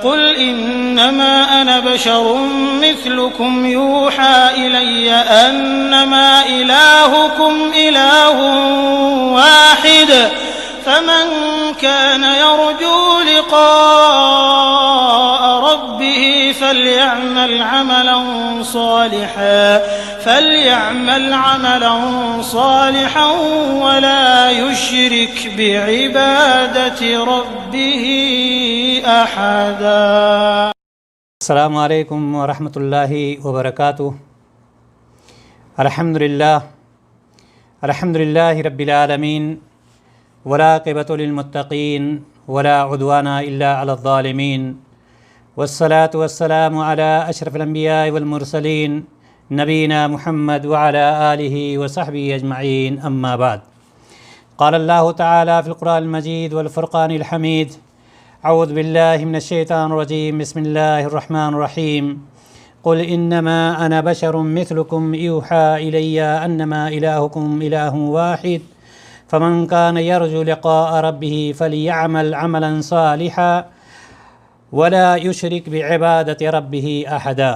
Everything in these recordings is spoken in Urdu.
قل إنما أنا بشر مثلكم يوحى إلي أنما إلهكم إله واحد فمن كان يرجو لقاء ربه فليعمل عملا صالحا ولا يشرك بعبادة ربه أحدا. السلام علیکم ورحمۃ اللہ وبرکاتہ. الحمد للہ رب العالمین والعاقبۃ للمتقین ولا عدوان الا علی الظالمین والصلاة والسلام علی اشرف الانبیاء والمرسلین نبینا محمد وعلی آلہ وصحبہ اجمعین. اما بعد. قال اللہ تعالی فی القرآن المجید والفرقان الحمید. اعوذ باللہ من الشیطان الرجیم. بسم اللہ الرحمن الرحیم. قل انما انا بشر مثلکم یوحى الی انما الہکم الہ واحد فمن كان يرجو لقاء ربه فليعمل عملا صالحا ولا يشرك بعبادة ربه احدا.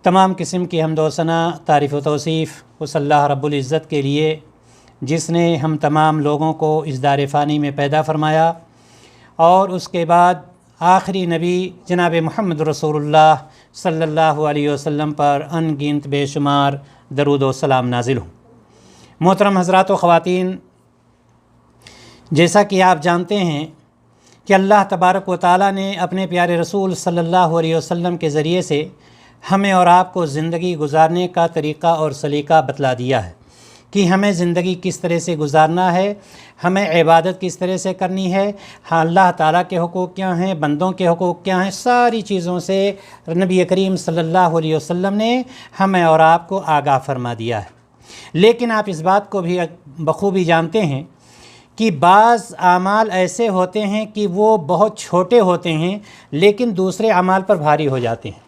تمام قسم کی حمد و ثنا، تعریف و توصیف اس اللہ رب العزت کے لیے جس نے ہم تمام لوگوں کو اس دار فانی میں پیدا فرمایا اور اس کے بعد آخری نبی جناب محمد رسول اللہ صلی اللہ علیہ وسلم پر ان گنت بے شمار درود و سلام نازل ہوں. محترم حضرات و خواتین، جیسا کہ آپ جانتے ہیں کہ اللہ تبارک و تعالیٰ نے اپنے پیارے رسول صلی اللہ علیہ وسلم کے ذریعے سے ہمیں اور آپ کو زندگی گزارنے کا طریقہ اور سلیقہ بتلا دیا ہے کہ ہمیں زندگی کس طرح سے گزارنا ہے، ہمیں عبادت کس طرح سے کرنی ہے، اللہ تعالیٰ کے حقوق کیا ہیں، بندوں کے حقوق کیا ہیں. ساری چیزوں سے نبی کریم صلی اللہ علیہ وسلم نے ہمیں اور آپ کو آگاہ فرما دیا ہے. لیکن آپ اس بات کو بھی بخوبی جانتے ہیں کہ بعض اعمال ایسے ہوتے ہیں کہ وہ بہت چھوٹے ہوتے ہیں لیکن دوسرے اعمال پر بھاری ہو جاتے ہیں،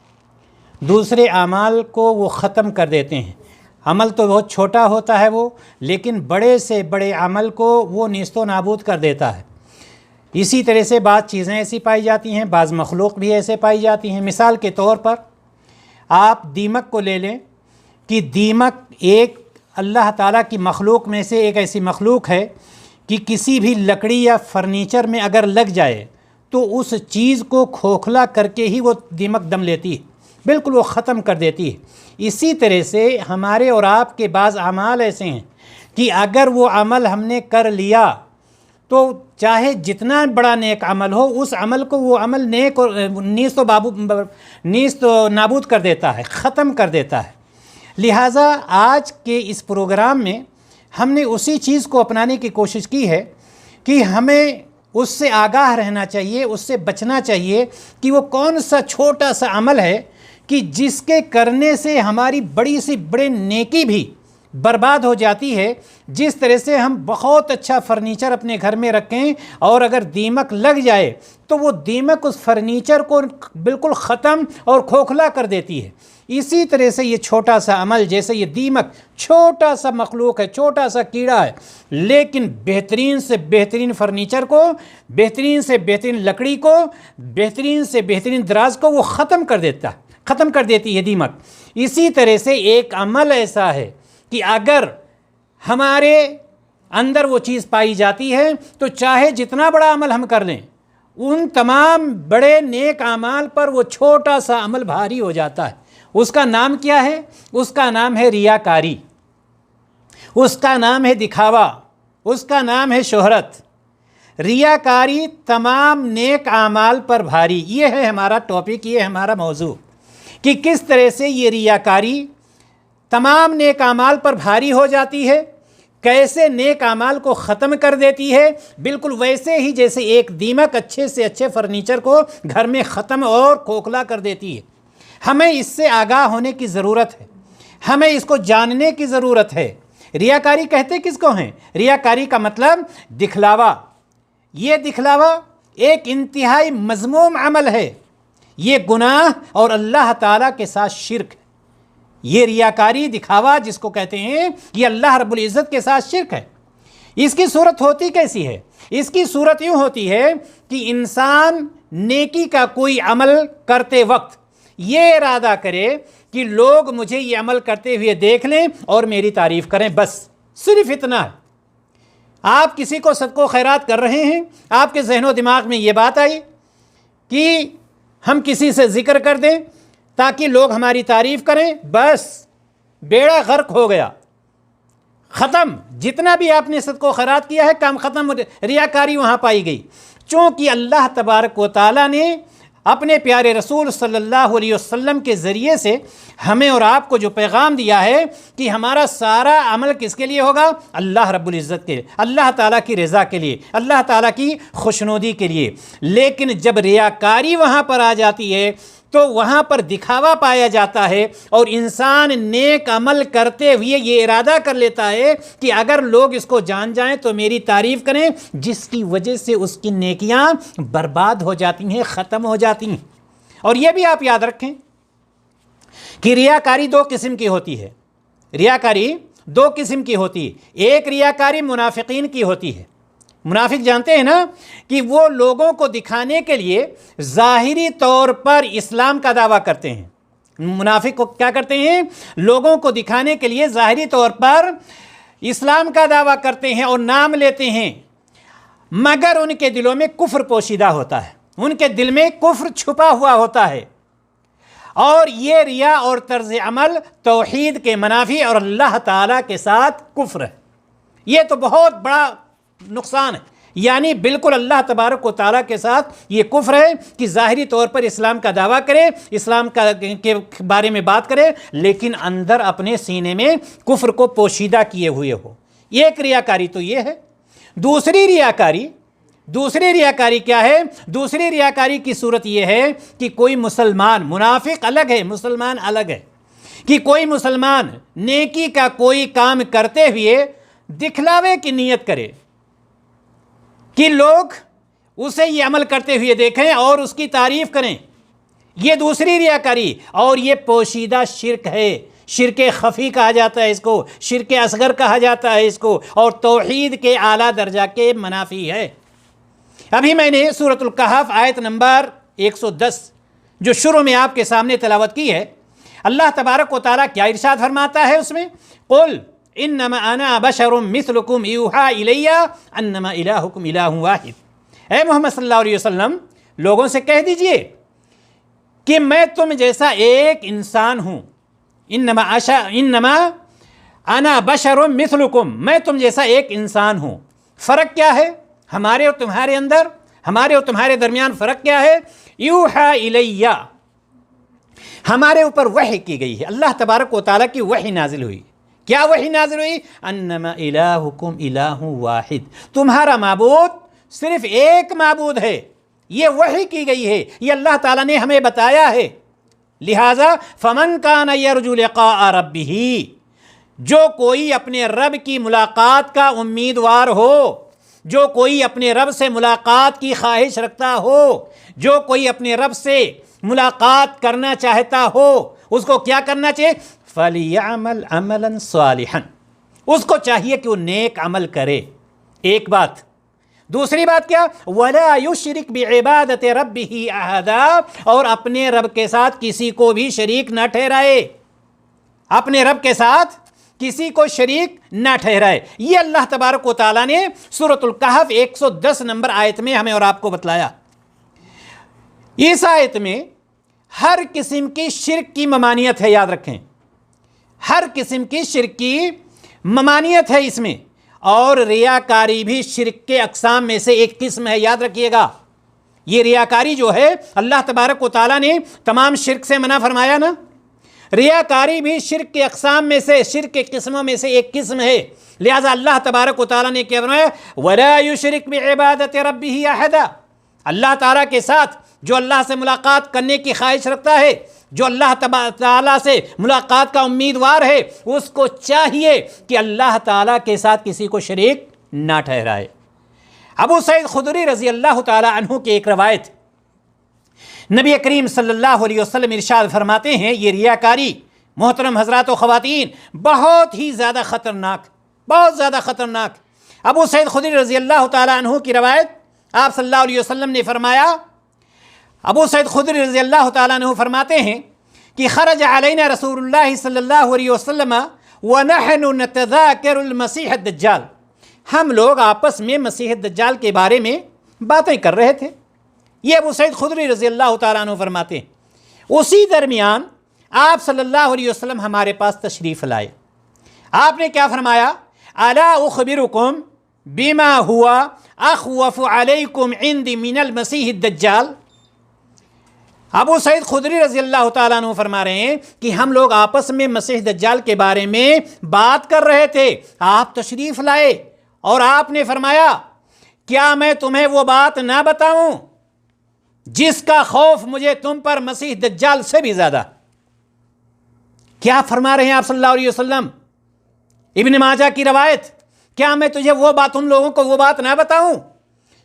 دوسرے اعمال کو وہ ختم کر دیتے ہیں. عمل تو بہت چھوٹا ہوتا ہے وہ، لیکن بڑے سے بڑے عمل کو وہ نیست و نابود کر دیتا ہے. اسی طرح سے بعض چیزیں ایسی پائی جاتی ہیں، بعض مخلوق بھی ایسے پائی جاتی ہیں. مثال کے طور پر آپ دیمک کو لے لیں کہ دیمک ایک اللہ تعالیٰ کی مخلوق میں سے ایک ایسی مخلوق ہے کہ کسی بھی لکڑی یا فرنیچر میں اگر لگ جائے تو اس چیز کو کھوکھلا کر کے ہی وہ دیمک دم لیتی ہے، بالکل وہ ختم کر دیتی ہے. اسی طرح سے ہمارے اور آپ کے بعض اعمال ایسے ہیں کہ اگر وہ عمل ہم نے کر لیا تو چاہے جتنا بڑا نیک عمل ہو، اس عمل کو وہ عمل نیک اور نیست و نابود کر دیتا ہے، ختم کر دیتا ہے. لہٰذا آج کے اس پروگرام میں ہم نے اسی چیز کو اپنانے کی کوشش کی ہے کہ ہمیں اس سے آگاہ رہنا چاہیے، اس سے بچنا چاہیے کہ وہ کون سا چھوٹا سا عمل ہے کہ جس کے کرنے سے ہماری بڑی سی بڑے نیکی بھی برباد ہو جاتی ہے. جس طرح سے ہم بہت اچھا فرنیچر اپنے گھر میں رکھیں اور اگر دیمک لگ جائے تو وہ دیمک اس فرنیچر کو بالکل ختم اور کھوکھلا کر دیتی ہے. اسی طرح سے یہ چھوٹا سا عمل، جیسے یہ دیمک چھوٹا سا مخلوق ہے، چھوٹا سا کیڑا ہے، لیکن بہترین سے بہترین فرنیچر کو، بہترین سے بہترین لکڑی کو، بہترین سے بہترین دراز کو وہ ختم کر دیتا ہے، ختم کر دیتی ہے دیمک. اسی طرح سے ایک عمل ایسا ہے کہ اگر ہمارے اندر وہ چیز پائی جاتی ہے تو چاہے جتنا بڑا عمل ہم کر لیں، ان تمام بڑے نیک اعمال پر وہ چھوٹا سا عمل بھاری ہو جاتا ہے. اس کا نام کیا ہے؟ اس کا نام ہے ریاکاری، اس کا نام ہے دکھاوا، اس کا نام ہے شہرت. ریاکاری تمام نیک اعمال پر بھاری. یہ ہے ہمارا ٹاپک، یہ ہے ہمارا موضوع کہ کس طرح سے یہ ریاکاری تمام نیک اعمال پر بھاری ہو جاتی ہے، کیسے نیک اعمال کو ختم کر دیتی ہے. بالکل ویسے ہی جیسے ایک دیمک اچھے سے اچھے فرنیچر کو گھر میں ختم اور کھوکھلا کر دیتی ہے. ہمیں اس سے آگاہ ہونے کی ضرورت ہے، ہمیں اس کو جاننے کی ضرورت ہے. ریاکاری کہتے کس کو ہیں؟ ریاکاری کا مطلب دکھلاوا. یہ دکھلاوا ایک انتہائی مذموم عمل ہے، یہ گناہ اور اللہ تعالیٰ کے ساتھ شرک ہے. یہ ریاکاری دکھاوا جس کو کہتے ہیں، یہ اللہ رب العزت کے ساتھ شرک ہے. اس کی صورت ہوتی کیسی ہے؟ اس کی صورت یوں ہوتی ہے کہ انسان نیکی کا کوئی عمل کرتے وقت یہ ارادہ کرے کہ لوگ مجھے یہ عمل کرتے ہوئے دیکھ لیں اور میری تعریف کریں، بس صرف اتنا ہے۔ آپ کسی کو صدقہ و خیرات کر رہے ہیں، آپ کے ذہن و دماغ میں یہ بات آئی کہ ہم کسی سے ذکر کر دیں تاکہ لوگ ہماری تعریف کریں، بس بیڑا غرق ہو گیا، ختم۔ جتنا بھی آپ نے صدقہ و خیرات کیا ہے کام ختم، ریاکاری وہاں پائی گئی۔ چونکہ اللہ تبارک و تعالیٰ نے اپنے پیارے رسول صلی اللہ علیہ وسلم کے ذریعے سے ہمیں اور آپ کو جو پیغام دیا ہے کہ ہمارا سارا عمل کس کے لیے ہوگا؟ اللہ رب العزت کے لیے، اللہ تعالیٰ کی رضا کے لیے، اللہ تعالیٰ کی خوشنودی کے لیے۔ لیکن جب ریاکاری وہاں پر آ جاتی ہے تو وہاں پر دکھاوا پایا جاتا ہے، اور انسان نیک عمل کرتے ہوئے یہ ارادہ کر لیتا ہے کہ اگر لوگ اس کو جان جائیں تو میری تعریف کریں، جس کی وجہ سے اس کی نیکیاں برباد ہو جاتی ہیں، ختم ہو جاتی ہیں۔ اور یہ بھی آپ یاد رکھیں کہ ریاکاری دو قسم کی ہوتی ہے، ریاکاری دو قسم کی ہوتی ہے۔ ایک ریاکاری منافقین کی ہوتی ہے۔ منافق جانتے ہیں نا کہ وہ لوگوں کو دکھانے کے لیے ظاہری طور پر اسلام کا دعویٰ کرتے ہیں۔ منافق کو کیا کرتے ہیں؟ لوگوں کو دکھانے کے لیے ظاہری طور پر اسلام کا دعویٰ کرتے ہیں اور نام لیتے ہیں، مگر ان کے دلوں میں کفر پوشیدہ ہوتا ہے، ان کے دل میں کفر چھپا ہوا ہوتا ہے۔ اور یہ ریا اور طرز عمل توحید کے منافی اور اللہ تعالیٰ کے ساتھ کفر ہے۔ یہ تو بہت بڑا نقصان ہے، یعنی بالکل اللہ تبارک و تعالیٰ کے ساتھ یہ کفر ہے کہ ظاہری طور پر اسلام کا دعویٰ کرے، اسلام کے بارے میں بات کرے، لیکن اندر اپنے سینے میں کفر کو پوشیدہ کیے ہوئے ہو۔ ایک ریاکاری تو یہ ہے۔ دوسری ریاکاری کیا ہے؟ دوسری ریاکاری کی صورت یہ ہے کہ کوئی مسلمان، منافق الگ ہے، مسلمان الگ ہے، کہ کوئی مسلمان نیکی کا کوئی کام کرتے ہوئے دکھلاوے کی نیت کرے کہ لوگ اسے یہ عمل کرتے ہوئے دیکھیں اور اس کی تعریف کریں، یہ دوسری ریاکاری، اور یہ پوشیدہ شرک ہے۔ شرک خفی کہا جاتا ہے اس کو، شرک اصغر کہا جاتا ہے اس کو، اور توحید کے اعلیٰ درجہ کے منافی ہے۔ ابھی میں نے سورۃ الکہف آیت نمبر 110 جو شروع میں آپ کے سامنے تلاوت کی ہے، اللہ تبارک و تعالیٰ کیا ارشاد فرماتا ہے اس میں؟ قل انما انا بشر مثلکم یوحی الی انما الہکم الہ واحد۔ اے محمد صلی اللہ علیہ وسلم، لوگوں سے کہہ دیجئے کہ میں تم جیسا ایک انسان ہوں، انما انا بشر مثلکم، میں تم جیسا ایک انسان ہوں۔ فرق کیا ہے ہمارے اور تمہارے اندر؟ ہمارے اور تمہارے درمیان فرق کیا ہے؟ یوحی الی، ہمارے اوپر وحی کی گئی ہے، اللہ تبارک و تعالیٰ کی وحی نازل ہوئی۔ کیا وحی نازل ہوئی؟ انما الہکم الہ واحد، تمہارا معبود صرف ایک معبود ہے، یہ وحی کی گئی ہے، یہ اللہ تعالیٰ نے ہمیں بتایا ہے۔ لہذا فمن کان یرجو لقاء ربہ، جو کوئی اپنے رب کی ملاقات کا امیدوار ہو، جو کوئی اپنے رب سے ملاقات کی خواہش رکھتا ہو، جو کوئی اپنے رب سے ملاقات کرنا چاہتا ہو، اس کو کیا کرنا چاہیے؟ فَلْيَعْمَلْ عَمَلًا صَالِحًا، اس کو چاہیے کہ وہ نیک عمل کرے۔ ایک بات۔ دوسری بات کیا؟ وَلَا يُشْرِكْ بِعِبَادَةِ رَبِّهِ أَحَدًا، اور اپنے رب کے ساتھ کسی کو بھی شریک نہ ٹھہرائے، اپنے رب کے ساتھ کسی کو شریک نہ ٹھہرائے۔ یہ اللہ تبارک و تعالیٰ نے سورۃ الکہف 110 نمبر آیت میں ہمیں اور آپ کو بتلایا۔ اس آیت میں ہر قسم کی شرک کی ممانعت ہے، یاد رکھیں، ہر قسم کی شرک کی ممانعت ہے اس میں، اور ریاکاری بھی شرک کے اقسام میں سے ایک قسم ہے، یاد رکھیے گا۔ یہ ریاکاری جو ہے اللہ تبارک و تعالیٰ نے تمام شرک سے منع فرمایا نا، ریاکاری بھی شرک کے اقسام میں سے، شرک کے قسموں میں سے ایک قسم ہے۔ لہذا اللہ تبارک و تعالیٰ نے کیا فرمایا؟ وَلَا يُشْرِكْ بِعِبَادَةِ رَبِّهِ أَحَدًا، اللہ تعالیٰ کے ساتھ جو اللہ سے ملاقات کرنے کی خواہش رکھتا ہے، جو اللہ تعالیٰ سے ملاقات کا امیدوار ہے، اس کو چاہیے کہ اللہ تعالیٰ کے ساتھ کسی کو شریک نہ ٹھہرائے۔ ابو سعید خدری رضی اللہ تعالیٰ عنہ کی ایک روایت، نبی کریم صلی اللہ علیہ وسلم ارشاد فرماتے ہیں، یہ ریاکاری محترم حضرات و خواتین بہت ہی زیادہ خطرناک، بہت زیادہ خطرناک۔ ابو سعید خدری رضی اللہ تعالیٰ عنہ کی روایت، آپ صلی اللہ علیہ وسلم نے فرمایا ابو سعید خدری رضی اللہ تعالیٰ عنہ فرماتے ہیں کہ خرج علینا رسول اللہ صلی اللہ علیہ وسلم ونحن نتذاکر المسیح الدجال، ہم لوگ آپس میں مسیح الدجال کے بارے میں باتیں کر رہے تھے۔ یہ ابو سعید خدری رضی اللہ تعالیٰ عنہ فرماتے ہیں اسی درمیان آپ صلی اللہ علیہ وسلم ہمارے پاس تشریف لائے۔ آپ نے کیا فرمایا؟ الا اخبرکم بما ہوا اخوف علیکم عندی من المسیح الدجال۔ ابو سعید خدری رضی اللہ تعالیٰ عنہ فرما رہے ہیں کہ ہم لوگ آپس میں مسیح دجال کے بارے میں بات کر رہے تھے، آپ تشریف لائے اور آپ نے فرمایا کیا میں تمہیں وہ بات نہ بتاؤں جس کا خوف مجھے تم پر مسیح دجال سے بھی زیادہ۔ کیا فرما رہے ہیں آپ صلی اللہ علیہ وسلم؟ ابن ماجہ کی روایت، کیا میں تجھے وہ بات، تم لوگوں کو وہ بات نہ بتاؤں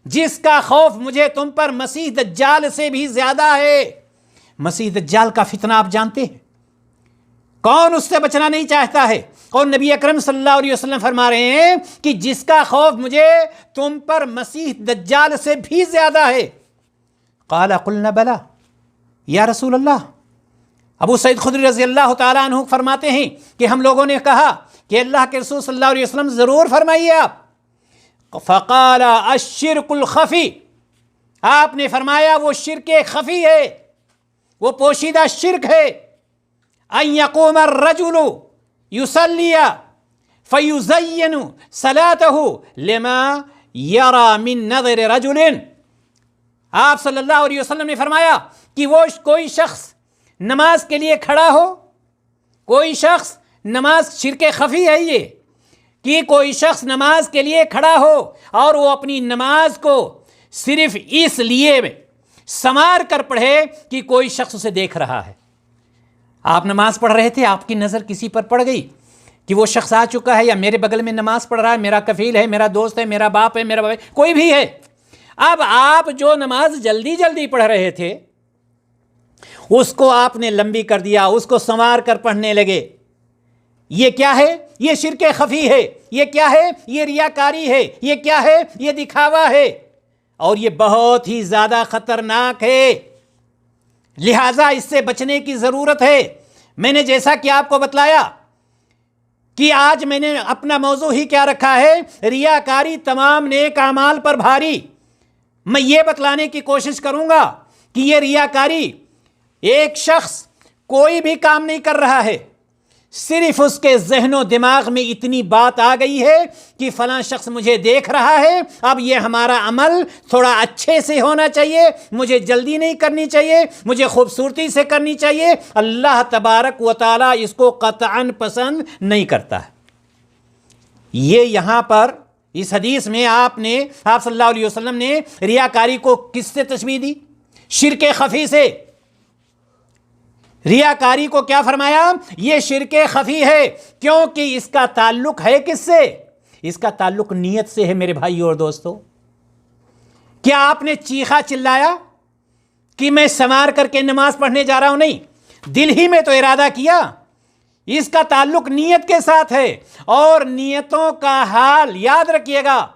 جس کا خوف مجھے تم پر مسیح دجال سے بھی زیادہ ہے۔ مسیح دجال کا فتنہ آپ جانتے ہیں، کون اس سے بچنا نہیں چاہتا ہے، اور نبی اکرم صلی اللہ علیہ وسلم فرما رہے ہیں کہ جس کا خوف مجھے تم پر مسیح دجال سے بھی زیادہ ہے۔ قال قلنا بلا یا رسول اللہ۔ ابو سعید خدری رضی اللہ تعالیٰ عنہ فرماتے ہیں کہ ہم لوگوں نے کہا کہ اللہ کے رسول صلی اللہ علیہ وسلم ضرور فرمائیے آپ۔ فقال الشرک الخفی، آپ نے فرمایا وہ شرک خفی ہے، وہ پوشیدہ شرک ہے۔ ان یقوم الرجل یصلی فیزین صلاته لما یرا من نظر رجل، آپ صلی اللہ علیہ وسلم نے فرمایا کہ وہ کوئی شخص نماز کے لیے کھڑا ہو، کوئی شخص نماز، شرک خفی ہے یہ کہ کوئی شخص نماز کے لیے کھڑا ہو اور وہ اپنی نماز کو صرف اس لیے سنوار کر پڑھے کہ کوئی شخص اسے دیکھ رہا ہے۔ آپ نماز پڑھ رہے تھے، آپ کی نظر کسی پر پڑ گئی کہ وہ شخص آ چکا ہے یا میرے بغل میں نماز پڑھ رہا ہے، میرا کفیل ہے، میرا دوست ہے، میرا باپ ہے، میرا بھائی، کوئی بھی ہے۔ اب آپ جو نماز جلدی جلدی پڑھ رہے تھے اس کو آپ نے لمبی کر دیا، اس کو سنوار کر پڑھنے لگے۔ یہ کیا ہے؟ یہ شرک خفی ہے۔ یہ کیا ہے؟ یہ ریاکاری ہے۔ یہ کیا ہے؟ یہ دکھاوا ہے، اور یہ بہت ہی زیادہ خطرناک ہے، لہٰذا اس سے بچنے کی ضرورت ہے۔ میں نے جیسا کہ آپ کو بتلایا کہ آج میں نے اپنا موضوع ہی کیا رکھا ہے، ریاکاری تمام نیک اعمال پر بھاری۔ میں یہ بتلانے کی کوشش کروں گا کہ یہ ریاکاری، ایک شخص کوئی بھی کام نہیں کر رہا ہے، صرف اس کے ذہن و دماغ میں اتنی بات آ گئی ہے کہ فلاں شخص مجھے دیکھ رہا ہے، اب یہ ہمارا عمل تھوڑا اچھے سے ہونا چاہیے، مجھے جلدی نہیں کرنی چاہیے، مجھے خوبصورتی سے کرنی چاہیے۔ اللہ تبارک و تعالیٰ اس کو قطعاً پسند نہیں کرتا ہے۔ یہ یہاں پر اس حدیث میں آپ صلی اللہ علیہ وسلم نے ریاکاری کو کس سے تشبیہ دی؟ شرک خفی سے۔ ریاکاری کو کیا فرمایا؟ یہ شرک خفی ہے، کیونکہ اس کا تعلق ہے کس سے؟ اس کا تعلق نیت سے ہے میرے بھائی اور دوستو۔ کیا آپ نے چیخا چلایا کہ میں سنوار کر کے نماز پڑھنے جا رہا ہوں؟ نہیں، دل ہی میں تو ارادہ کیا۔ اس کا تعلق نیت کے ساتھ ہے، اور نیتوں کا حال یاد رکھیے گا،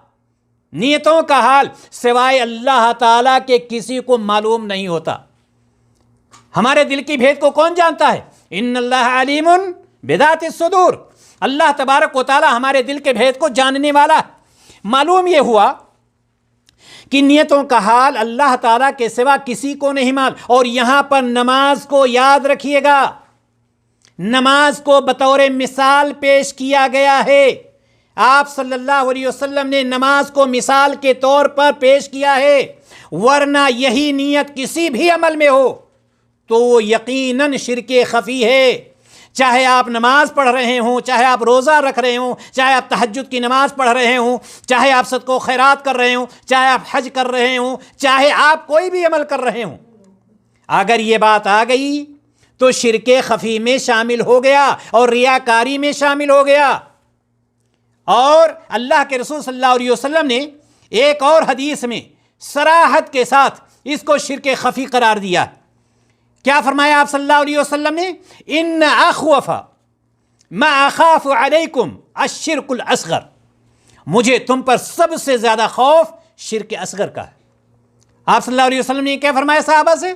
نیتوں کا حال سوائے اللہ تعالیٰ کے کسی کو معلوم نہیں ہوتا۔ ہمارے دل کی بھید کو کون جانتا ہے؟ ان اللہ علیم بذات الصدور، اللہ تبارک و تعالیٰ ہمارے دل کے بھید کو جاننے والا ہے۔ معلوم یہ ہوا کہ نیتوں کا حال اللہ تعالیٰ کے سوا کسی کو نہیں معلوم۔ اور یہاں پر نماز کو یاد رکھیے گا، نماز کو بطور مثال پیش کیا گیا ہے۔ آپ صلی اللہ علیہ وسلم نے نماز کو مثال کے طور پر پیش کیا ہے، ورنہ یہی نیت کسی بھی عمل میں ہو تو وہ یقیناً شرک خفی ہے۔ چاہے آپ نماز پڑھ رہے ہوں، چاہے آپ روزہ رکھ رہے ہوں، چاہے آپ تہجد کی نماز پڑھ رہے ہوں، چاہے آپ صدقہ و خیرات کر رہے ہوں، چاہے آپ حج کر رہے ہوں، چاہے آپ کوئی بھی عمل کر رہے ہوں، اگر یہ بات آ گئی تو شرک خفی میں شامل ہو گیا اور ریاکاری میں شامل ہو گیا۔ اور اللہ کے رسول صلی اللہ علیہ وسلم نے ایک اور حدیث میں صراحت کے ساتھ اس کو شرک خفی قرار دیا۔ کیا فرمایا آپ صلی اللہ علیہ وسلم نے؟ ان اخوف ما اخاف علیکم الشرک الاصغر، مجھے تم پر سب سے زیادہ خوف شرک اصغر کا ہے۔ آپ صلی اللہ علیہ وسلم نے کیا فرمایا صحابہ سے؟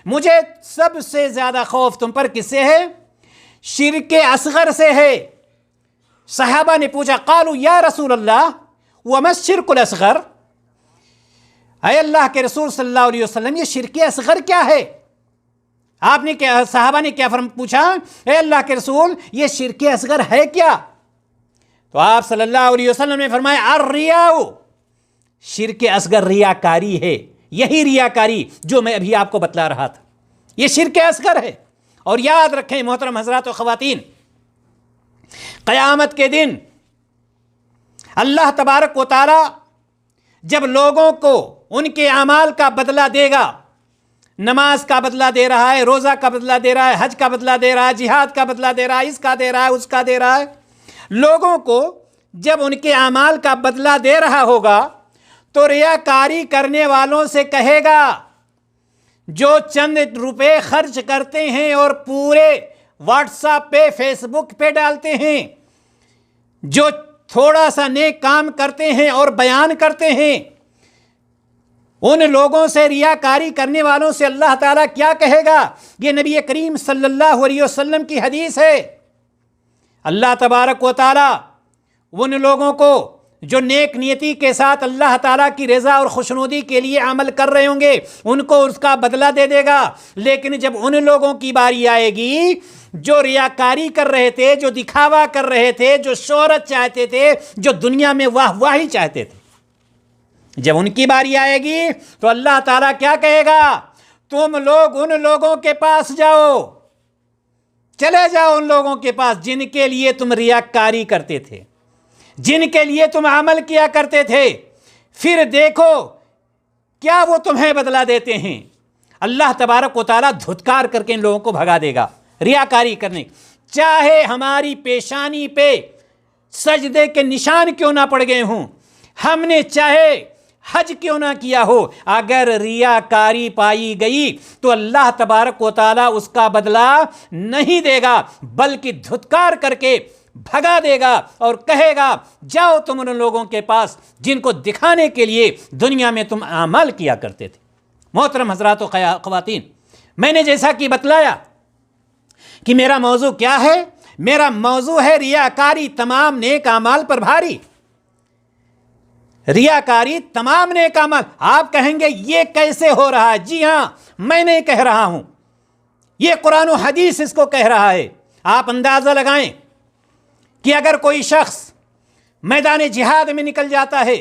مجھے سب سے زیادہ خوف تم پر کس سے ہے؟ شرک اصغر سے ہے۔ صحابہ نے پوچھا قالوا یا رسول اللہ وما الشرک الاصغر، اے اللہ کے رسول صلی اللہ علیہ وسلم یہ شرک اصغر کیا ہے؟ آپ نے کیا، صحابہ نے کیا پوچھا، اے اللہ کے رسول یہ شرک اصغر ہے کیا؟ تو آپ صلی اللہ علیہ وسلم نے فرمایا الریاء، شرک اصغر ریاکاری ہے، یہی ریاکاری جو میں ابھی آپ کو بتلا رہا تھا، یہ شرک اصغر ہے۔ اور یاد رکھیں محترم حضرات و خواتین، قیامت کے دن اللہ تبارک و تعالی جب لوگوں کو ان کے اعمال کا بدلہ دے گا، نماز کا بدلہ دے رہا ہے، روزہ کا بدلہ دے رہا ہے، حج کا بدلہ دے رہا ہے، جہاد کا بدلہ دے رہا ہے، اس کا دے رہا ہے، اس کا دے رہا ہے، لوگوں کو جب ان کے اعمال کا بدلہ دے رہا ہوگا تو ریاکاری کرنے والوں سے کہے گا، جو چند روپے خرچ کرتے ہیں اور پورے واٹس ایپ پہ فیس بک پہ ڈالتے ہیں، جو تھوڑا سا نیک کام کرتے ہیں اور بیان کرتے ہیں، ان لوگوں سے، ریاکاری کرنے والوں سے اللہ تعالیٰ کیا کہے گا؟ یہ نبی کریم صلی اللہ علیہ وسلم کی حدیث ہے۔ اللہ تبارک و تعالیٰ ان لوگوں کو جو نیک نیتی کے ساتھ اللہ تعالیٰ کی رضا اور خوشنودی کے لیے عمل کر رہے ہوں گے ان کو اس کا بدلہ دے دے گا، لیکن جب ان لوگوں کی باری آئے گی جو ریاکاری کر رہے تھے، جو دکھاوا کر رہے تھے، جو شہرت چاہتے تھے، جو دنیا میں واہ واہی چاہتے تھے، جب ان کی باری آئے گی تو اللہ تعالیٰ کیا کہے گا؟ تم لوگ ان لوگوں کے پاس جاؤ، چلے جاؤ ان لوگوں کے پاس جن کے لیے تم ریاکاری کرتے تھے، جن کے لیے تم عمل کیا کرتے تھے، پھر دیکھو کیا وہ تمہیں بدلہ دیتے ہیں۔ اللہ تبارک و تعالیٰ دھتکار کر کے ان لوگوں کو بھگا دے گا ریاکاری کرنے، چاہے ہماری پیشانی پہ سجدے کے نشان کیوں نہ پڑ گئے ہوں، ہم نے چاہے حج کیوں نہ کیا ہو، اگر ریاکاری پائی گئی تو اللہ تبارک و تعالیٰ اس کا بدلہ نہیں دے گا، بلکہ دھتکار کر کے بھگا دے گا اور کہے گا جاؤ تم ان لوگوں کے پاس جن کو دکھانے کے لیے دنیا میں تم اعمال کیا کرتے تھے۔ محترم حضرات و خواتین، میں نے جیسا کہ بتلایا کہ میرا موضوع کیا ہے، میرا موضوع ہے ریاکاری تمام نیک اعمال پر بھاری، ریاکاری تمام نیک اعمال۔ آپ کہیں گے یہ کیسے ہو رہا ہے؟ جی ہاں، میں نہیں کہہ رہا ہوں، یہ قرآن و حدیث اس کو کہہ رہا ہے۔ آپ اندازہ لگائیں کہ اگر کوئی شخص میدان جہاد میں نکل جاتا ہے،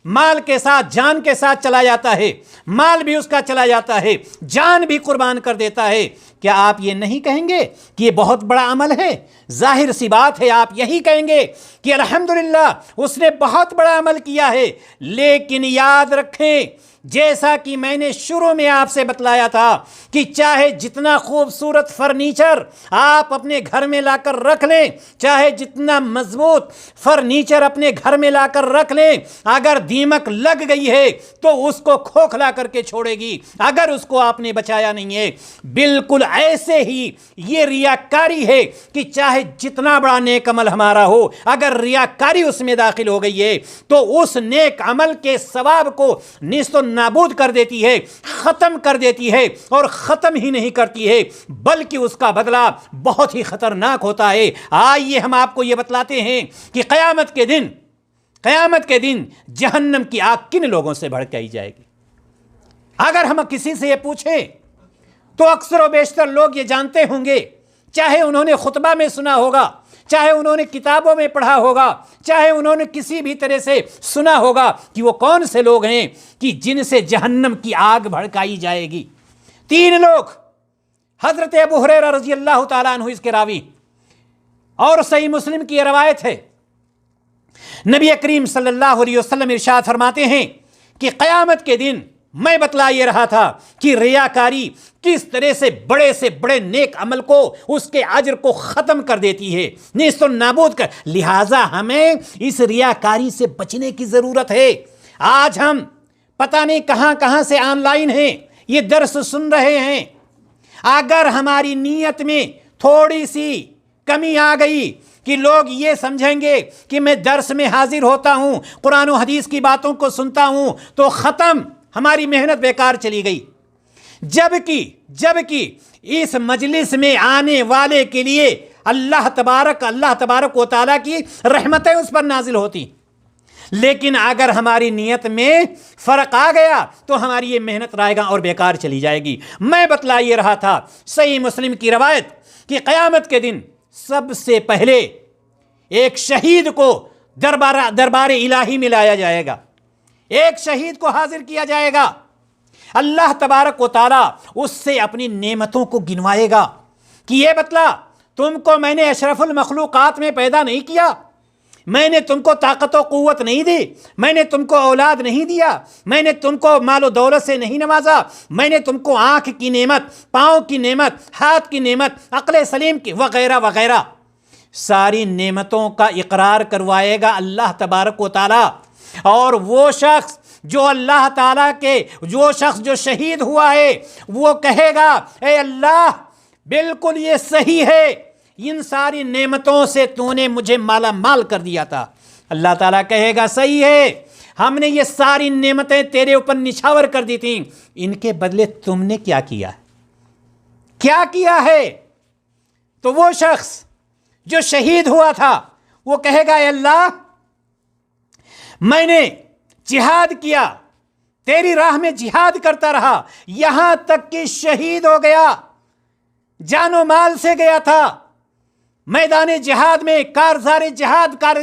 مال کے ساتھ، جان کے ساتھ چلا جاتا ہے، مال بھی اس کا چلا جاتا ہے، جان بھی قربان کر دیتا ہے، کیا آپ یہ نہیں کہیں گے کہ یہ بہت بڑا عمل ہے؟ ظاہر سی بات ہے آپ یہی کہیں گے کہ الحمدللہ اس نے بہت بڑا عمل کیا ہے، لیکن یاد رکھیں جیسا کہ میں نے شروع میں آپ سے بتلایا تھا کہ چاہے جتنا خوبصورت فرنیچر آپ اپنے گھر میں لا کر رکھ لیں، چاہے جتنا مضبوط فرنیچر اپنے گھر میں لا کر رکھ لیں، اگر دیمک لگ گئی ہے تو اس کو کھوکھلا کر کے چھوڑے گی اگر اس کو آپ نے بچایا نہیں ہے۔ بالکل ایسے ہی یہ ریاکاری ہے کہ چاہے جتنا بڑا نیک عمل ہمارا ہو، اگر ریاکاری اس میں داخل ہو گئی ہے تو اس نیک عمل کے ثواب کو نیست و نابود کر دیتی ہے، ختم کر دیتی ہے، اور ختم ہی نہیں کرتی ہے بلکہ اس کا بدلہ بہت ہی خطرناک ہوتا ہے۔ آئیے ہم آپ کو یہ بتلاتے ہیں کہ قیامت کے دن جہنم کی آگ کن لوگوں سے بھڑکائی جائے گی۔ اگر ہم کسی سے یہ پوچھیں تو اکثر و بیشتر لوگ یہ جانتے ہوں گے، چاہے انہوں نے خطبہ میں سنا ہوگا، چاہے انہوں نے کتابوں میں پڑھا ہوگا، چاہے انہوں نے کسی بھی طرح سے سنا ہوگا کہ وہ کون سے لوگ ہیں کہ جن سے جہنم کی آگ بھڑکائی جائے گی۔ 3 لوگ، حضرت ابو ہریرہ رضی اللہ تعالیٰ عنہ اس کے راوی، اور صحیح مسلم کی یہ روایت ہے، نبی کریم صلی اللہ علیہ وسلم ارشاد فرماتے ہیں کہ قیامت کے دن میں بتلا یہ رہا تھا کہ ریاکاری کس طرح سے بڑے نیک عمل کو، اس کے اجر کو ختم کر دیتی ہے، نیست و نابود کر۔ لہٰذا ہمیں اس ریاکاری سے بچنے کی ضرورت ہے۔ آج ہم پتہ نہیں کہاں سے آن لائن ہیں، یہ درس سن رہے ہیں، اگر ہماری نیت میں تھوڑی سی کمی آ گئی کہ لوگ یہ سمجھیں گے کہ میں درس میں حاضر ہوتا ہوں، قرآن و حدیث کی باتوں کو سنتا ہوں، تو ختم، ہماری محنت بیکار چلی گئی، جبکہ اس مجلس میں آنے والے کے لیے اللہ تبارک و تعالیٰ کی رحمتیں اس پر نازل ہوتی۔ لیکن اگر ہماری نیت میں فرق آ گیا تو ہماری یہ محنت رائے گا اور بیکار چلی جائے گی۔ میں بتلا یہ رہا تھا صحیح مسلم کی روایت کہ قیامت کے دن سب سے پہلے ایک شہید کو دربار الہی میں لایا جائے گا، ایک شہید کو حاضر کیا جائے گا، اللہ تبارک و تعالیٰ اس سے اپنی نعمتوں کو گنوائے گا کہ یہ بتلا، تم کو میں نے اشرف المخلوقات میں پیدا نہیں کیا، میں نے تم کو طاقت و قوت نہیں دی، میں نے تم کو اولاد نہیں دیا، میں نے تم کو مال و دولت سے نہیں نوازا، میں نے تم کو آنکھ کی نعمت، پاؤں کی نعمت، ہاتھ کی نعمت، عقل سلیم کی وغیرہ وغیرہ ساری نعمتوں کا اقرار کروائے گا اللہ تبارک و تعالیٰ۔ اور وہ شخص جو اللہ تعالیٰ کے جو شہید ہوا ہے وہ کہے گا اے اللہ بالکل یہ صحیح ہے، ان ساری نعمتوں سے تو نے مجھے مالا مال کر دیا تھا۔ اللہ تعالیٰ کہے گا صحیح ہے، ہم نے یہ ساری نعمتیں تیرے اوپر نچھاور کر دی تھیں، ان کے بدلے تم نے کیا کیا ہے؟ تو وہ شخص جو شہید ہوا تھا وہ کہے گا اے اللہ میں نے جہاد کیا، تیری راہ میں جہاد کرتا رہا، یہاں تک کہ شہید ہو گیا، جان و مال سے گیا تھا میدان جہاد میں،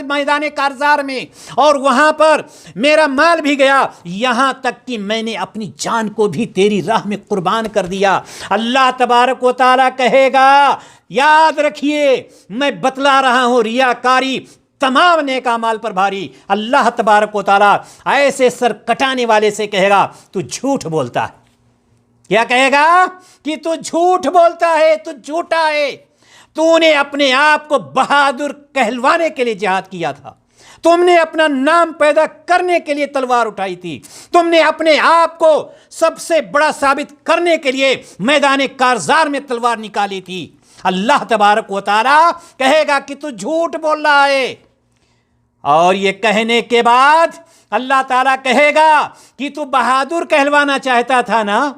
میدان کارزار میں، اور وہاں پر میرا مال بھی گیا، یہاں تک کہ میں نے اپنی جان کو بھی تیری راہ میں قربان کر دیا۔ اللہ تبارک و تعالیٰ کہے گا یاد رکھیے میں بتلا رہا ہوں ریاکاری تمام نیک اعمال پر بھاری۔ اللہ تبارک و تعالیٰ ایسے سر کٹانے والے سے کہے گا تو جھوٹ بولتا ہے۔ کیا کہے گا؟ کہ تو جھوٹ بولتا ہے، تو جھوٹا ہے، تو نے اپنے آپ کو بہادر کہلوانے کے لیے جہاد کیا تھا، تم نے اپنا نام پیدا کرنے کے لیے تلوار اٹھائی تھی، تم نے اپنے آپ کو سب سے بڑا ثابت کرنے کے لیے میدان کارزار میں تلوار نکالی تھی۔ اللہ تبارک و تعالیٰ کہے گا کہ تو جھوٹ بول رہا ہے، اور یہ کہنے کے بعد اللہ تعالیٰ کہے گا کہ تو بہادر کہلوانا چاہتا تھا نا،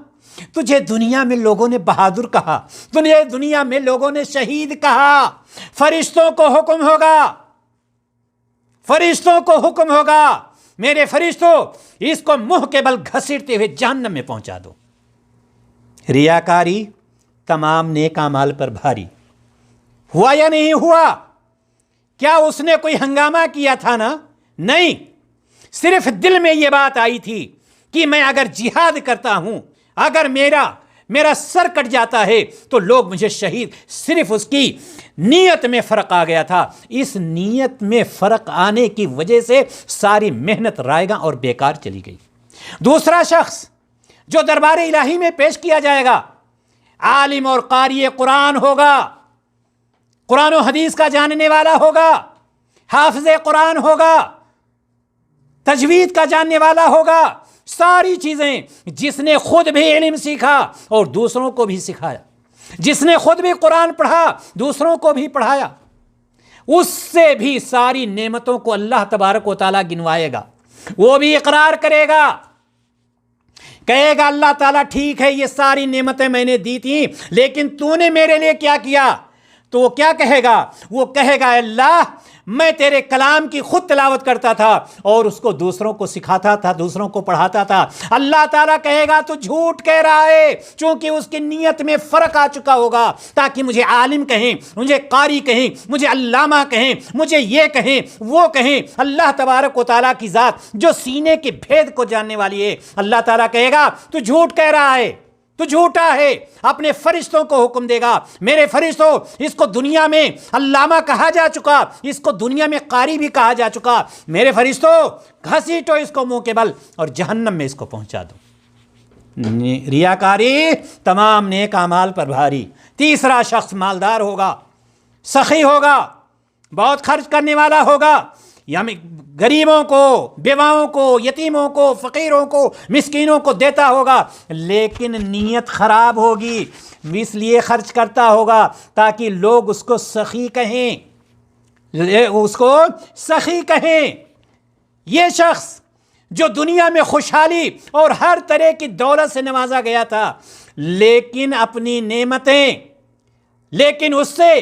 تجھے دنیا میں لوگوں نے بہادر کہا، تجھے دنیا میں لوگوں نے شہید کہا، فرشتوں کو حکم ہوگا میرے فرشتوں اس کو منہ کے بل گھسیٹتے ہوئے جہنم میں پہنچا دو۔ ریاکاری تمام نیک اعمال پر بھاری۔ ہوا یا نہیں ہوا؟ کیا اس نے کوئی ہنگامہ کیا تھا نا؟ نہیں، صرف دل میں یہ بات آئی تھی کہ میں اگر جہاد کرتا ہوں، اگر میرا سر کٹ جاتا ہے تو لوگ مجھے شہید، صرف اس کی نیت میں فرق آ گیا تھا۔ اس نیت میں فرق آنے کی وجہ سے ساری محنت رائگاں اور بیکار چلی گئی۔ دوسرا شخص جو دربار الہی میں پیش کیا جائے گا، عالم اور قاری قرآن ہوگا، قرآن و حدیث کا جاننے والا ہوگا، حافظ قرآن ہوگا، تجوید کا جاننے والا ہوگا، ساری چیزیں جس نے خود بھی علم سیکھا اور دوسروں کو بھی سکھایا، جس نے خود بھی قرآن پڑھا دوسروں کو بھی پڑھایا، اس سے بھی ساری نعمتوں کو اللہ تبارک و تعالیٰ گنوائے گا۔ وہ بھی اقرار کرے گا، کہے گا اللہ تعالیٰ ٹھیک ہے یہ ساری نعمتیں میں نے دی تھیں، لیکن تو نے میرے لیے کیا کیا؟ تو وہ کیا کہے گا؟ وہ کہے گا اللہ میں تیرے کلام کی خود تلاوت کرتا تھا اور اس کو دوسروں کو سکھاتا تھا، دوسروں کو پڑھاتا تھا۔ اللہ تعالیٰ کہے گا تو جھوٹ کہہ رہا ہے، چونکہ اس کی نیت میں فرق آ چکا ہوگا، تاکہ مجھے عالم کہیں، مجھے قاری کہیں، مجھے علامہ کہیں، مجھے یہ کہیں وہ کہیں۔ اللہ تبارک و تعالیٰ کی ذات جو سینے کے بھید کو جاننے والی ہے، اللہ تعالیٰ کہے گا تو جھوٹ کہہ رہا ہے، تو جھوٹا ہے۔ اپنے فرشتوں کو حکم دے گا، میرے فرشتوں اس کو دنیا میں علامہ کہا جا چکا، اس کو دنیا میں قاری بھی کہا جا چکا، میرے فرشتوں گھسیٹو اس کو منہ کے بل اور جہنم میں اس کو پہنچا دو۔ ریاکاری تمام نیک اعمال پر بھاری۔ تیسرا شخص مالدار ہوگا، سخی ہوگا، بہت خرچ کرنے والا ہوگا، یعنی غریبوں کو، بیواؤں کو، یتیموں کو، فقیروں کو، مسکینوں کو دیتا ہوگا، لیکن نیت خراب ہوگی، اس لیے خرچ کرتا ہوگا تاکہ لوگ اس کو سخی کہیں، یہ شخص جو دنیا میں خوشحالی اور ہر طرح کی دولت سے نوازا گیا تھا، لیکن اس سے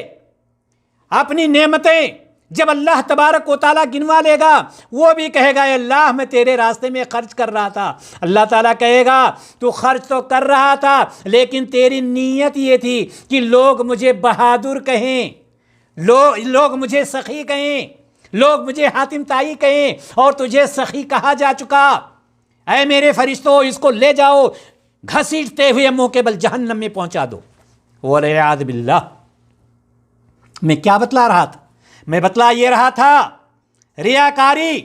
اپنی نعمتیں جب اللہ تبارک و تعالیٰ گنوا لے گا، وہ بھی کہے گا اے اللہ میں تیرے راستے میں خرچ کر رہا تھا۔ اللہ تعالیٰ کہے گا تو خرچ تو کر رہا تھا، لیکن تیری نیت یہ تھی کہ لوگ مجھے بہادر کہیں، لوگ مجھے سخی کہیں، لوگ مجھے حاتم طائی کہیں، اور تجھے سخی کہا جا چکا۔ اے میرے فرشتوں، اس کو لے جاؤ، گھسیٹتے ہوئے منہ کے بل جہنم میں پہنچا دو۔ والعیاذ باللہ۔ میں کیا بتلا رہا تھا؟ میں بتلا یہ رہا تھا ریاکاری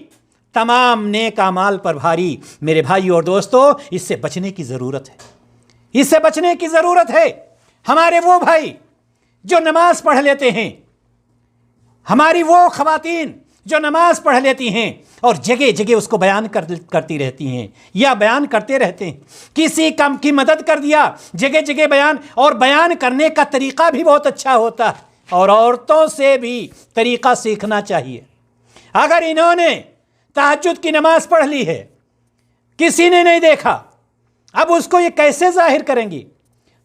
تمام نیک اعمال پر بھاری۔ میرے بھائی اور دوستو، اس سے بچنے کی ضرورت ہے، اس سے بچنے کی ضرورت ہے۔ ہمارے وہ بھائی جو نماز پڑھ لیتے ہیں، ہماری وہ خواتین جو نماز پڑھ لیتی ہیں اور جگہ جگہ اس کو بیان کرتی رہتی ہیں یا بیان کرتے رہتے ہیں، کسی کم کی مدد کر دیا، جگہ جگہ بیان، اور بیان کرنے کا طریقہ بھی بہت اچھا ہوتا ہے، اور عورتوں سے بھی طریقہ سیکھنا چاہیے۔ اگر انہوں نے تہجد کی نماز پڑھ لی ہے، کسی نے نہیں دیکھا، اب اس کو یہ کیسے ظاہر کریں گی؟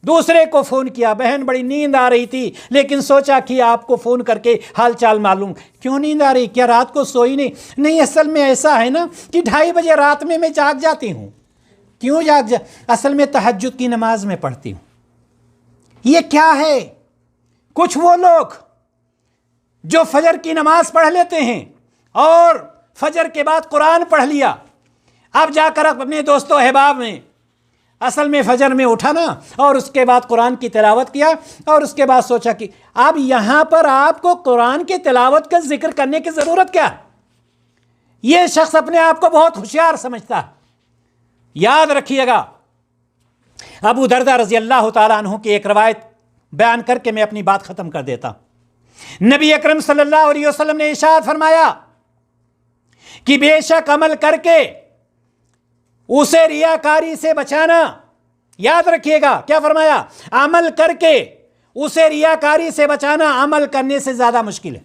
دوسرے کو فون کیا، بہن بڑی نیند آ رہی تھی لیکن سوچا کہ آپ کو فون کر کے حال چال معلوم۔ کیوں نیند آ رہی؟ کیا رات کو سوئی نہیں؟ اصل میں ایسا ہے نا کہ 2:30 بجے رات میں جاگ جاتی ہوں۔ کیوں اصل میں تہجد کی نماز میں پڑھتی ہوں۔ یہ کیا ہے؟ کچھ وہ لوگ جو فجر کی نماز پڑھ لیتے ہیں اور فجر کے بعد قرآن پڑھ لیا، اب جا کر اپنے دوستوں احباب میں اصل میں فجر میں اٹھا نا اور اس کے بعد قرآن کی تلاوت کیا، اور اس کے بعد سوچا کہ اب یہاں پر آپ کو قرآن کی تلاوت کا ذکر کرنے کی ضرورت کیا ہے؟ یہ شخص اپنے آپ کو بہت ہوشیار سمجھتا ہے۔ یاد رکھیے گا، ابو دردہ رضی اللہ تعالیٰ عنہ کی ایک روایت بیان کر کے میں اپنی بات ختم کر دیتا ہوں۔ نبی اکرم صلی اللہ علیہ وسلم نے ارشاد فرمایا کہ بے شک عمل کر کے اسے ریاکاری سے بچانا، یاد رکھیے گا کیا فرمایا؟ عمل کر کے اسے ریاکاری سے بچانا عمل کرنے سے زیادہ مشکل ہے۔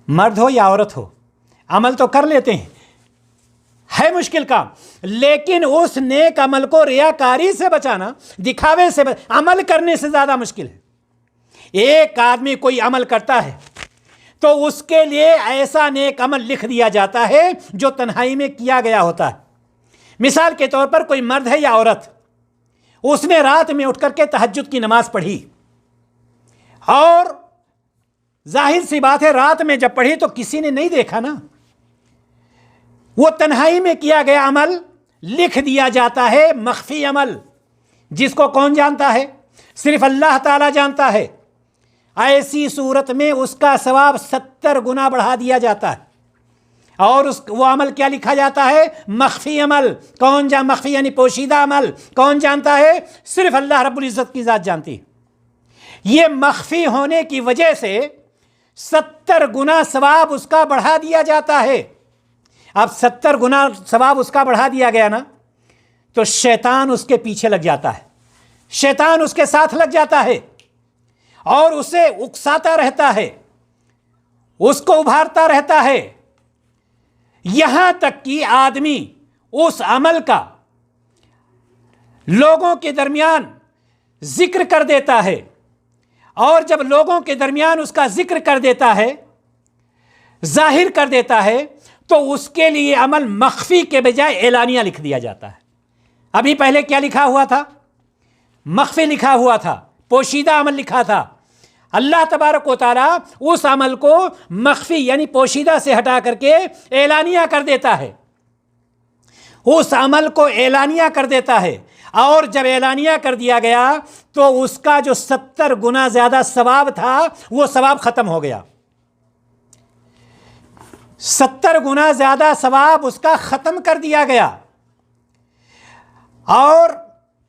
مرد ہو یا عورت ہو، عمل تو کر لیتے ہیں، ہے مشکل کام، لیکن اس نیک عمل کو ریاکاری سے بچانا، دکھاوے سے عمل کرنے سے زیادہ مشکل ہے۔ ایک آدمی کوئی عمل کرتا ہے تو اس کے لیے ایسا نیک عمل لکھ دیا جاتا ہے جو تنہائی میں کیا گیا ہوتا ہے۔ مثال کے طور پر کوئی مرد ہے یا عورت، اس نے رات میں اٹھ کر کے تہجد کی نماز پڑھی، اور ظاہر سی بات ہے رات میں جب پڑھی تو کسی نے نہیں دیکھا نا، وہ تنہائی میں کیا گیا عمل لکھ دیا جاتا ہے مخفی عمل، جس کو کون جانتا ہے؟ صرف اللہ تعالیٰ جانتا ہے۔ ایسی صورت میں اس کا ثواب 70 گنا بڑھا دیا جاتا ہے، اور وہ عمل کیا لکھا جاتا ہے؟ مخفی عمل۔ کون مخفی یعنی پوشیدہ عمل، کون جانتا ہے؟ صرف اللہ رب العزت کی ذات جانتی ہے۔ یہ مخفی ہونے کی وجہ سے 70 گنا ثواب اس کا بڑھا دیا جاتا ہے۔ اب 70 گنا ثواب اس کا بڑھا دیا گیا نا، تو شیطان اس کے پیچھے لگ جاتا ہے، شیطان اس کے ساتھ لگ جاتا ہے اور اسے اکساتا رہتا ہے، اس کو ابھارتا رہتا ہے، یہاں تک کہ آدمی اس عمل کا لوگوں کے درمیان ذکر کر دیتا ہے، اور جب لوگوں کے درمیان اس کا ذکر کر دیتا ہے، ظاہر کر دیتا ہے، تو اس کے لیے عمل مخفی کے بجائے اعلانیہ لکھ دیا جاتا ہے۔ ابھی پہلے کیا لکھا ہوا تھا؟ مخفی لکھا ہوا تھا، پوشیدہ عمل لکھا تھا۔ اللہ تبارک و تعالیٰ اس عمل کو مخفی یعنی پوشیدہ سے ہٹا کر کے اعلانیہ کر دیتا ہے، اس عمل کو اعلانیہ کر دیتا ہے، اور جب اعلانیہ کر دیا گیا تو اس کا جو 70 گنا زیادہ ثواب تھا وہ ثواب ختم ہو گیا۔ 70 گنا زیادہ ثواب اس کا ختم کر دیا گیا، اور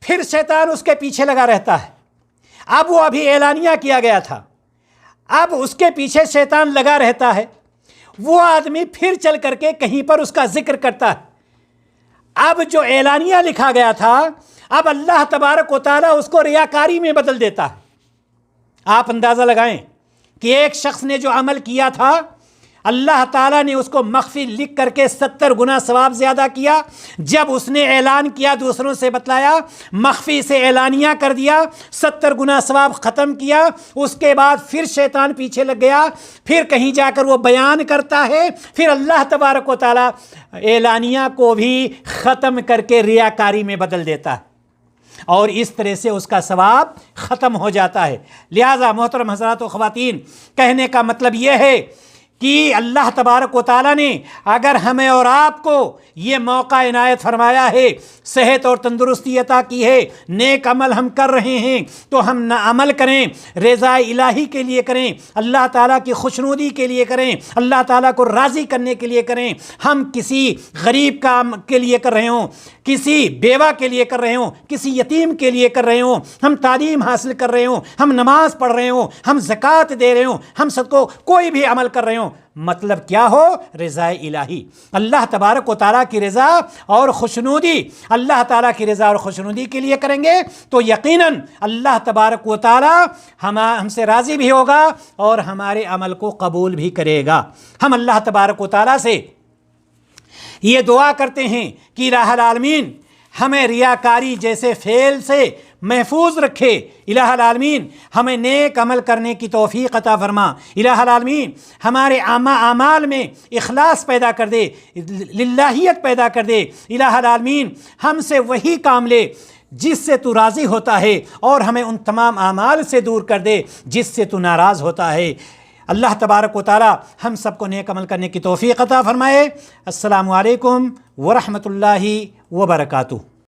پھر شیطان اس کے پیچھے لگا رہتا ہے۔ اب وہ ابھی اعلانیہ کیا گیا تھا، اب اس کے پیچھے شیطان لگا رہتا ہے، وہ آدمی پھر چل کر کے کہیں پر اس کا ذکر کرتا ہے۔ اب جو اعلانیہ لکھا گیا تھا، اب اللہ تبارک و تعالیٰ اس کو ریاکاری میں بدل دیتا ہے۔ آپ اندازہ لگائیں کہ ایک شخص نے جو عمل کیا تھا، اللہ تعالیٰ نے اس کو مخفی لکھ کر کے 70 گنا ثواب زیادہ کیا۔ جب اس نے اعلان کیا، دوسروں سے بتلایا، مخفی سے اعلانیہ کر دیا، 70 گنا ثواب ختم کیا۔ اس کے بعد پھر شیطان پیچھے لگ گیا، پھر کہیں جا کر وہ بیان کرتا ہے، پھر اللہ تبارک و تعالیٰ اعلانیہ کو بھی ختم کر کے ریاکاری میں بدل دیتا ہے، اور اس طرح سے اس کا ثواب ختم ہو جاتا ہے۔ لہٰذا محترم حضرات و خواتین، کہنے کا مطلب یہ ہے کہ اللہ تبارک و تعالیٰ نے اگر ہمیں اور آپ کو یہ موقع عنایت فرمایا ہے، صحت اور تندرستی عطا کی ہے، نیک عمل ہم کر رہے ہیں، تو ہم نہ عمل کریں، رضا الہی کے لیے کریں، اللہ تعالیٰ کی خوشنودی کے لیے کریں، اللہ تعالیٰ کو راضی کرنے کے لیے کریں۔ ہم کسی غریب کام کے لیے کر رہے ہوں، کسی بیوہ کے لیے کر رہے ہوں، کسی یتیم کے لیے کر رہے ہوں، ہم تعلیم حاصل کر رہے ہوں، ہم نماز پڑھ رہے ہوں، ہم زکوٰۃ دے رہے ہوں، ہم صدقہ کوئی بھی عمل کر رہے ہوں، مطلب کیا ہو؟ رضا الہی، اللہ تبارک و تعالیٰ کی رضا اور خوشنودی۔ اللہ تعالیٰ کی رضا اور خوشنودی کے لیے کریں گے تو یقیناً اللہ تبارک و تعالیٰ ہم سے راضی بھی ہوگا اور ہمارے عمل کو قبول بھی کرے گا۔ ہم اللہ تبارک و تعالیٰ سے یہ دعا کرتے ہیں کہ الہ العالمین ہمیں ریاکاری جیسے فعل سے محفوظ رکھے، الہ العالمین ہمیں نیک عمل کرنے کی توفیق عطا فرما، الہ العالمین ہمارے اعمال میں اخلاص پیدا کر دے، للہیت پیدا کر دے، الہ العالمین ہم سے وہی کام لے جس سے تو راضی ہوتا ہے، اور ہمیں ان تمام اعمال سے دور کر دے جس سے تو ناراض ہوتا ہے۔ اللہ تبارک و تعالی ہم سب کو نیک عمل کرنے کی توفیق عطا فرمائے۔ السلام علیکم ورحمۃ اللہ وبرکاتہ۔